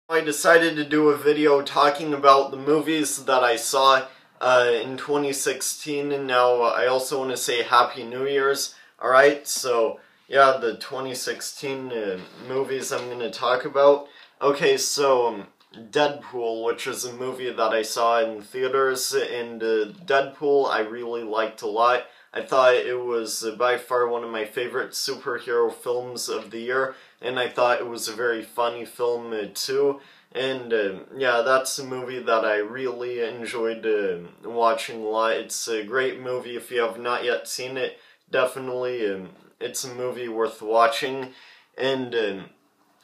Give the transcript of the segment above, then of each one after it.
I decided to do a video talking about the movies that I saw in 2016, and now I also want to say Happy New Year's. Alright, so yeah, the 2016 movies I'm going to talk about. Okay, so Deadpool, which is a movie that I saw in theaters, and Deadpool I really liked a lot. I thought it was by far one of my favorite superhero films of the year, and I thought it was a very funny film too. And yeah, that's a movie that I really enjoyed watching a lot. It's a great movie. If you have not yet seen it, definitely it's a movie worth watching. And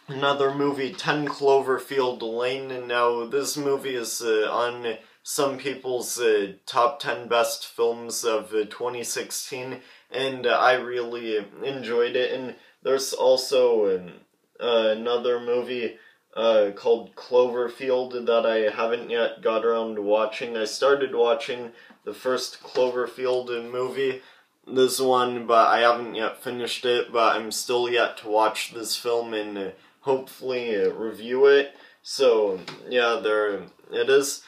another movie, 10 Cloverfield Lane, and now this movie is on some people's top 10 best films of 2016, and I really enjoyed it. And there's also another movie called Cloverfield that I haven't yet got around to watching. I started watching the first Cloverfield movie, this one, but I haven't yet finished it, but I'm still yet to watch this film and hopefully review it. So yeah, there it is.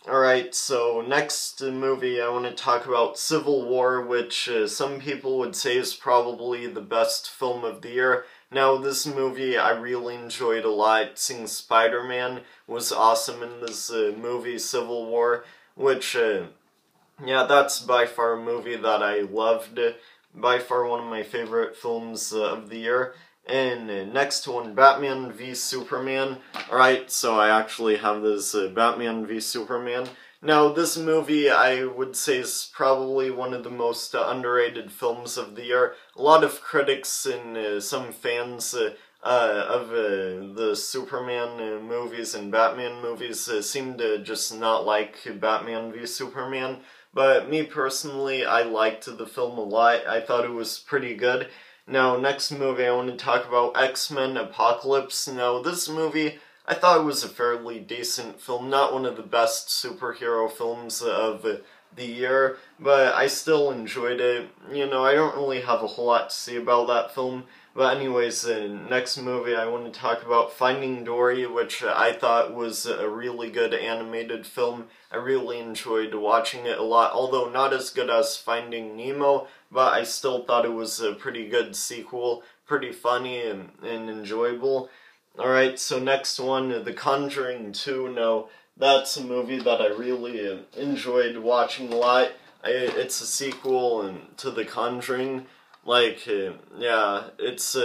Alright, so next movie I want to talk about Civil War, which some people would say is probably the best film of the year. Now, this movie I really enjoyed a lot. Seeing Spider-Man was awesome in this movie, Civil War, which, yeah, that's by far a movie that I loved. By far one of my favorite films of the year. And next one, Batman v Superman. Alright, so I actually have this Batman v Superman. Now, this movie I would say is probably one of the most underrated films of the year. A lot of critics and some fans of the Superman movies and Batman movies seem to just not like Batman v Superman. But me personally, I liked the film a lot. I thought it was pretty good. Now, next movie I want to talk about, X-Men Apocalypse. Now, this movie, I thought it was a fairly decent film. Not one of the best superhero films of the year, but I still enjoyed it. You know, I don't really have a whole lot to say about that film. But anyways, next movie I want to talk about, Finding Dory, which I thought was a really good animated film. I really enjoyed watching it a lot, although not as good as Finding Nemo, but I still thought it was a pretty good sequel, pretty funny and enjoyable. Alright, so next one, The Conjuring 2. Now, that's a movie that I really enjoyed watching a lot. It's a sequel to The Conjuring. Like, yeah, it's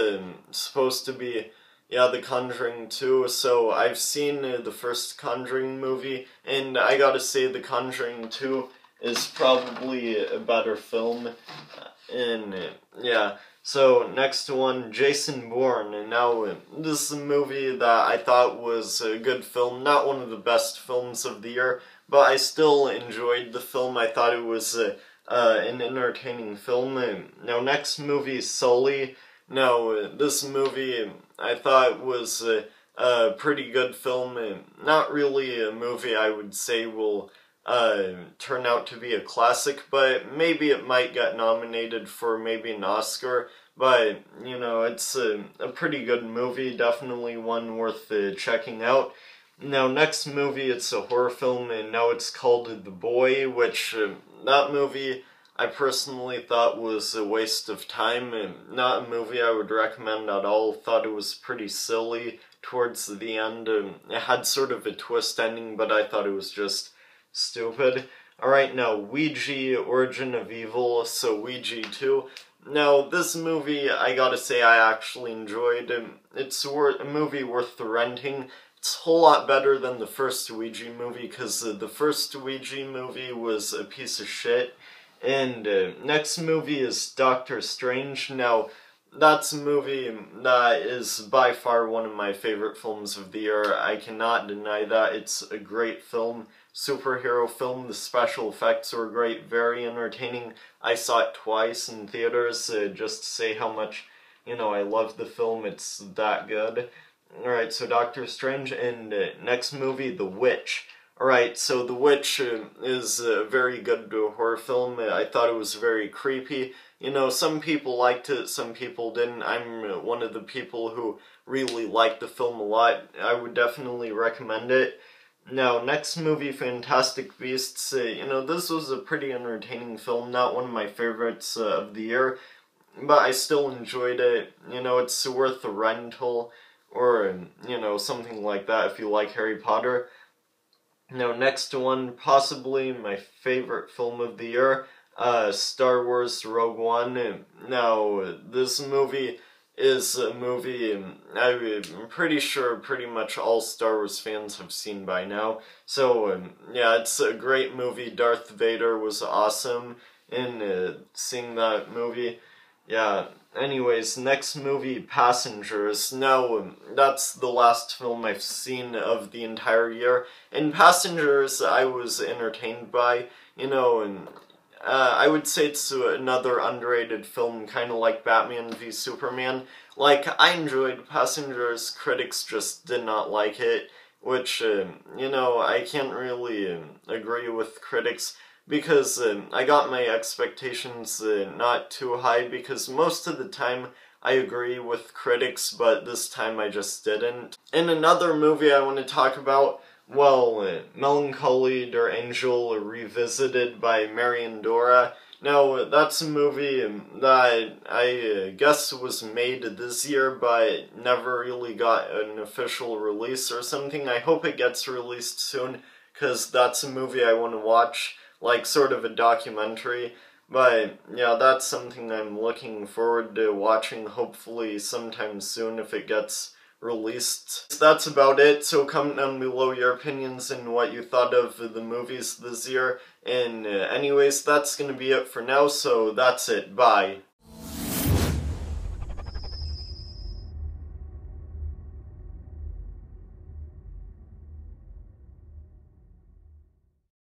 supposed to be, yeah, The Conjuring 2, so I've seen the first Conjuring movie, and I gotta say The Conjuring 2 is probably a better film, and yeah. So, next one, Jason Bourne, and now this is a movie that I thought was a good film, not one of the best films of the year, but I still enjoyed the film. I thought it was an entertaining film. Now, next movie, Sully. Now, this movie I thought was a pretty good film. Not really a movie I would say will turn out to be a classic, but maybe it might get nominated for maybe an Oscar. But, you know, it's a pretty good movie, definitely one worth checking out. Now, next movie, it's a horror film, and now it's called The Boy, which that movie I personally thought was a waste of time, and not a movie I would recommend at all. Thought it was pretty silly towards the end. It had sort of a twist ending, but I thought it was just stupid. Alright, now, Ouija, Origin of Evil, so Ouija 2. Now, this movie, I gotta say, I actually enjoyed. It's a movie worth renting. It's a whole lot better than the first Ouija movie, because the first Ouija movie was a piece of shit. And next movie is Doctor Strange. Now, that's a movie that is by far one of my favorite films of the year. I cannot deny that. It's a great film, superhero film. The special effects were great, very entertaining. I saw it twice in theaters just to say how much, you know, I love the film. It's that good. Alright, so Doctor Strange, and next movie, The Witch. Alright, so The Witch is a very good horror film. I thought it was very creepy. You know, some people liked it, some people didn't. I'm one of the people who really liked the film a lot. I would definitely recommend it. Now, next movie, Fantastic Beasts. You know, this was a pretty entertaining film, not one of my favorites of the year, but I still enjoyed it. You know, it's worth a rental, or, you know, something like that if you like Harry Potter. Now, next one, possibly my favorite film of the year, Star Wars Rogue One. Now, this movie is a movie I'm pretty sure pretty much all Star Wars fans have seen by now. So, yeah, it's a great movie. Darth Vader was awesome in seeing that movie. Yeah, anyways, next movie, Passengers. Now, that's the last film I've seen of the entire year. And Passengers, I was entertained by, you know, and I would say it's another underrated film, kind of like Batman v Superman. Like, I enjoyed Passengers, critics just did not like it, which, you know, I can't really agree with critics, because I got my expectations not too high, because most of the time I agree with critics, but this time I just didn't. And another movie I want to talk about, well, Melancholy Der Angel Revisited by Marion Dora. Now, that's a movie that I guess was made this year, but never really got an official release or something. I hope it gets released soon, because that's a movie I want to watch, like sort of a documentary. But yeah, that's something I'm looking forward to watching, hopefully sometime soon if it gets released. That's about it, so comment down below your opinions and what you thought of the movies this year. And anyways, that's gonna be it for now, so that's it. Bye.